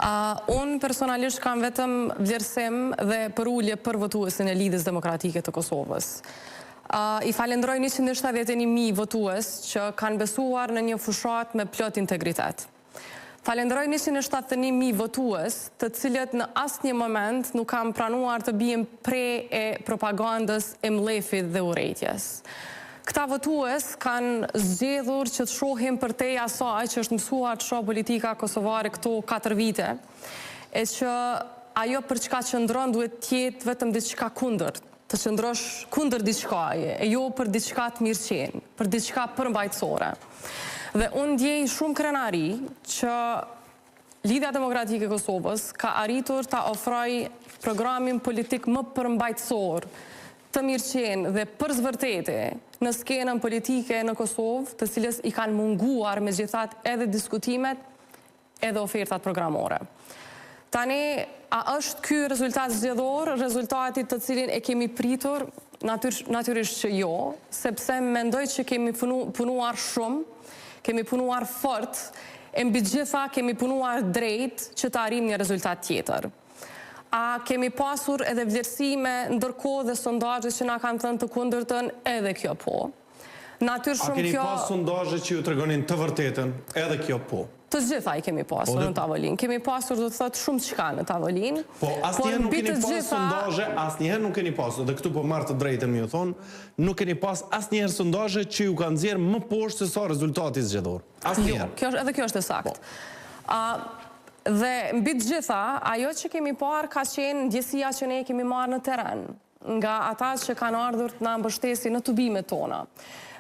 Unë personalisht kam vetëm vlerësim dhe përulje për votuesin e Lidhjes Demokratike të Kosovës. I falenderoj 171.000 votues që kanë besuar në një fushat me plot integritet. Falenderoj 171.000 votues të cilët në asnjë moment nuk kanë pranuar të bien pre e propagandës e mlefit dhe urrejtjes. Këta votues kanë zgjedhur që të shohim përtej asaj që është mësuar të shoh politika kosovare këto 4 vite, e që ajo për çka qëndron duhet të jetë vetëm diçka kundër, të qëndrosh kundër diçkaje, e jo për diçka të mirëqenë, për diçka përmbajtësore. Dhe unë ndjej shumë krenari që Lidhja Demokratike e Kosovës ka arritur ta ofroj programin politik më përmbajtësor, të mirëqenë dhe për zvërtete në skenën politike në Kosovë, të cilës i kanë munguar megjithatë edhe diskutimet edhe ofertat programore. Tani, a është ky rezultat zgjedhor, rezultati të cilin e kemi pritur? Natyrisht që jo, sepse mendoj që kemi punuar shumë, kemi punuar fort, e mbi gjitha kemi punuar drejt që të arrijmë një rezultat tjetër. A kemi pasur edhe vlerësime ndërkohë dhe sondazhe që na kanë thënë të kundërtën? Edhe kjo po. A keni pas sondazhe që ju tregonin të vërtetën? Edhe kjo po. Të gjitha i kemi pasur në tavolinë. Kemi pasur, do të thotë, shumë çka në tavolinë. Po, asnjëherë nuk keni pas sondazhe, asnjëherë nuk keni pasur, dhe këtu po marr të drejtën më ju thon, nuk keni pas asnjëherë sondazhe që ju kanë nxjerrë më poshtë se sa rezultati zgjedhor. Asnjëherë. Edhe kjo është e saktë. Dhe mbi të gjitha, ajo që kemi parë ka qenë ndjesia që ne kemi marrë në terren, nga ata që kanë ardhur të na mbështesin në tubimet tona.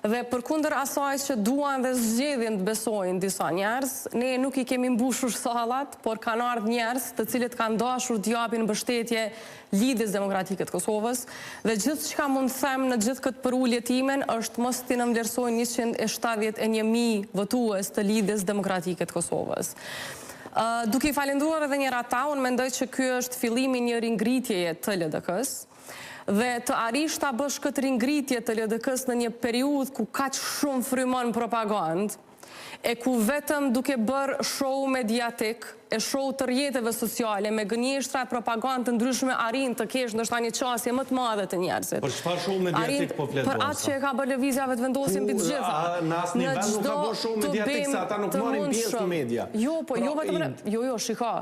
Dhe përkundër asaj që duan dhe zgjedhin të besojnë disa njerëz, ne nuk i kemi mbushur sallat, por kanë ardhur njerëz të cilët kanë dashur të japin mbështetje Lidhjes Demokratike të Kosovës, dhe gjithçka mund të them në gjithë këtë përulje timen është mos t'i nënvlerësojnë 171.000 votues të Lidhjes Demokratike të Kosovës. Duke i falendruar edhe njëra ata, unë mendoj që ky është fillimi një ringritjeje të LDK-s, dhe të arrish ta bësh këtë ringritje të LDK-s në një periudhë ku kaq shumë frymon propagandë, e ku vetëm duke bërë show mediatik, e show të rrjeteve sociale, me gënjeshtra e propagandë të ndryshme arrin të kesh ndoshta një qasje më të madhe të njerëzit. Për çfarë show mediatik po flet? Për atë që ka bërë lëvizjave të vendosin mbi të gjitha. Në asnjë vend nuk ka bërë show mediatik se ata nuk marrin pjesë në media. Jo, shiko.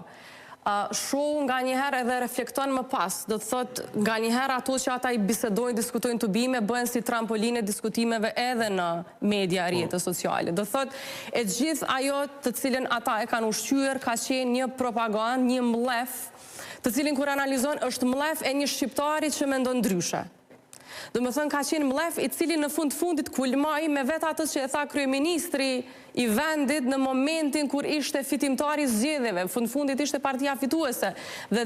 Show nga njëherë edhe reflekton më pas, do të thot nga njëherë ato që ata i bisedojnë, diskutojnë tubime, bëhen si trampoline diskutimeve edhe në media rrjete sociale. Do të thot e gjithë ajo të cilën ata e kanë ushqyer ka qenë një propagandë, një mlef, të cilin kur analizon është mlef e një shqiptari që mendon ndryshe. Do më thënë ka qenë mlef i cili në fundit kulmoi me vetë atë që e tha kryeministri i vendit në momentin kur ishte fitimtari zgjedhjeve, fundit ishte partia fituese. Dhe